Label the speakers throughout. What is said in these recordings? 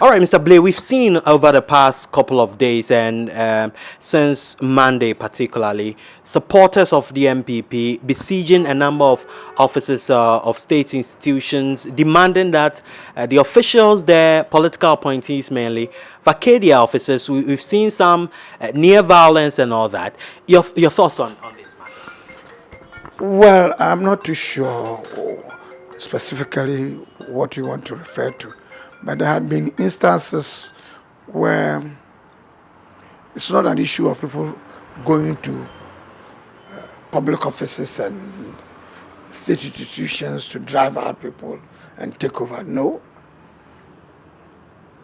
Speaker 1: All right, Mr. Blay, we've seen over the past couple of days and since Monday particularly, supporters of the NPP besieging a number of offices of state institutions, demanding that the officials there, political appointees mainly, vacate their offices. We've seen some near violence and all that. Your thoughts on this matter?
Speaker 2: Well, I'm not too sure specifically what you want to refer to, but there have been instances where it's not an issue of people going to public offices and state institutions to drive out people and take over. No.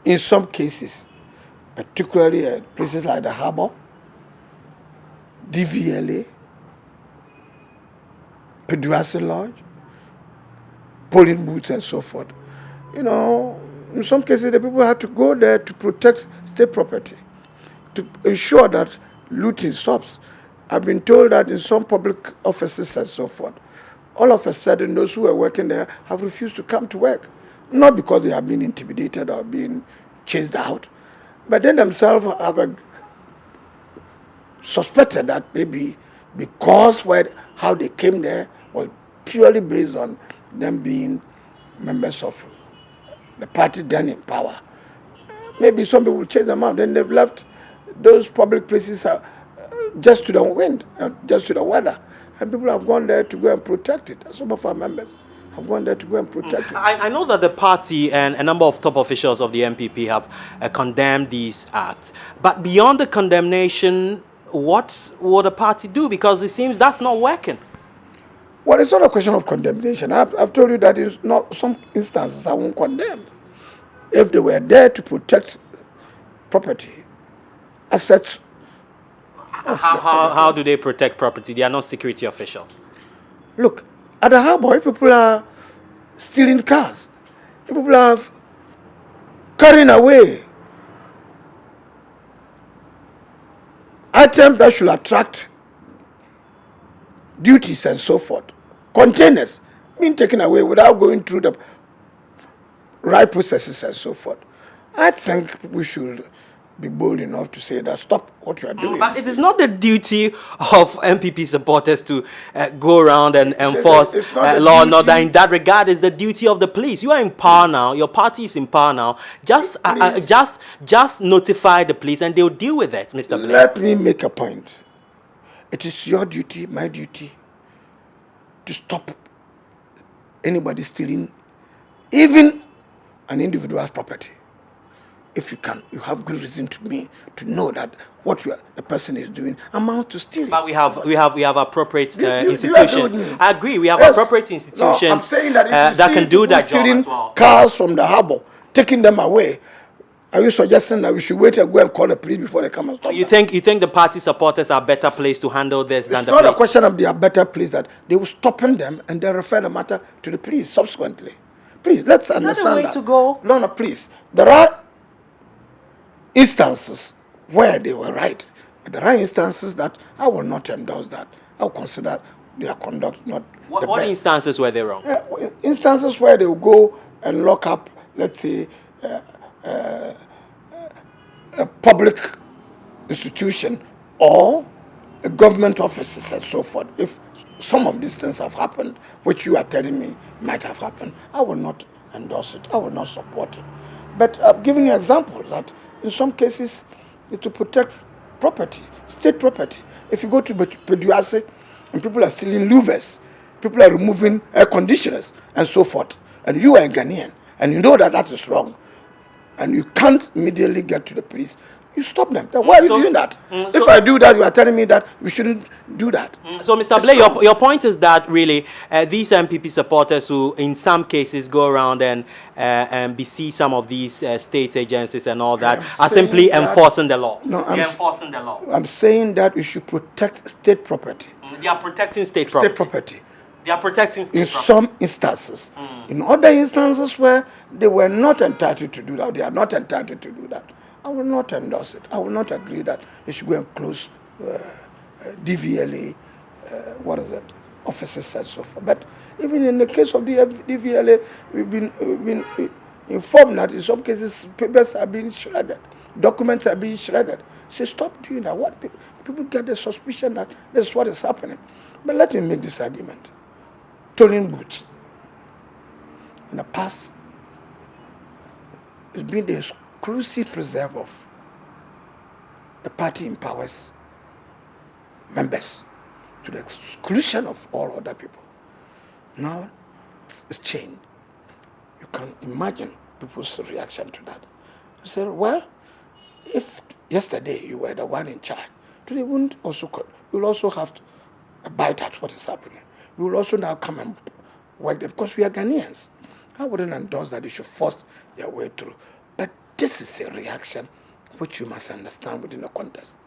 Speaker 2: In some cases, particularly at places like the Harbour, DVLA, Peduasi Lodge, polling booths and so forth. You know, in some cases the people have to go there to protect state property, to ensure that looting stops. I've been told that in some public offices and so forth, all of a sudden those who were working there have refused to come to work. Not because they have been intimidated or been chased out, but they themselves have suspected that maybe because how they came there was purely based on them being members of the party then in power. Maybe some people chase them out, then they've left those public places just to the wind, just to the weather. And people have gone there to go and protect it. Some of our members have gone there to go and protect it.
Speaker 1: I know that the party and a number of top officials of the NPP have condemned these acts. But beyond the condemnation, what will the party do? Because it seems that's not working.
Speaker 2: Well, it's not a question of condemnation. I've told you that in not some instances I won't condemn. If they were there to protect property, assets.
Speaker 1: How do they protect property? They are not security officials.
Speaker 2: Look, at the Harbour, if people are stealing cars, if people are carrying away items that should attract duties and so forth, containers being taken away without going through the right processes and so forth, I think we should be bold enough to say that stop what you are doing.
Speaker 1: But it is not the duty of NPP supporters to go around and enforce law and order. In that regard, it's the duty of the police. You are in power now. Your party is in power now. Just notify the police and they'll deal with it, Mr. Blay.
Speaker 2: Let me make a point. It is your duty, my duty, to stop anybody stealing even an individual's property. If you can, you have good reason to know that what the person is doing amounts to stealing.
Speaker 1: But we have appropriate institutions. I agree. We have appropriate institutions.
Speaker 2: No, I'm saying that,
Speaker 1: that can do that job as well.
Speaker 2: Cars from the Harbour, taking them away. Are you suggesting that we should wait and go and call the police before they come and stop?
Speaker 1: You think the party supporters are better placed to handle this than the police?
Speaker 2: It's not a question of they are better placed, that they will stop them and then refer the matter to the police subsequently. Please, let's understand
Speaker 1: that. Is that the way to go?
Speaker 2: No, please. There are instances where they were right. But there are instances that I will not endorse that. I will consider their conduct not the best.
Speaker 1: What instances were they wrong?
Speaker 2: Instances where they will go and lock up, let's say, a public institution or a government offices and so forth. If some of these things have happened, which you are telling me might have happened, I will not endorse it. I will not support it. But I've given you examples that in some cases it's to protect property, state property. If you go to Peduasi and people are stealing louvers, people are removing air conditioners and so forth, and you are a Ghanaian and you know that that is wrong, and you can't immediately get to the police, you stop them. Then why are you doing that? If I do that, you are telling me that we shouldn't do that.
Speaker 1: So, Mr. Blay, your point is that really these NPP supporters who, in some cases, go around and besiege some of these state agencies and all that are simply enforcing the law.
Speaker 2: No,
Speaker 1: they're enforcing the law.
Speaker 2: I'm saying that we should protect state property.
Speaker 1: They are protecting state property.
Speaker 2: State property.
Speaker 1: They are protecting state property.
Speaker 2: In some instances. In other instances where they were not entitled to do that, they are not entitled to do that, I will not endorse it. I will not agree that they should go and close DVLA, offices and so forth. But even in the case of the DVLA, we've been informed that in some cases papers are being shredded, documents are being shredded. Say, stop doing that. What people get the suspicion that this is what is happening. But let me make this argument. Tolling booths. In the past, it's been the exclusive preserve of the party in power's members to the exclusion of all other people. Now it's changed. You can imagine people's reaction to that. You say, well, if yesterday you were the one in charge, today you will also have to bite at what is happening. We will also now come and work there because we are Ghanaians. I wouldn't endorse that they should force their way through. But this is a reaction which you must understand within the context.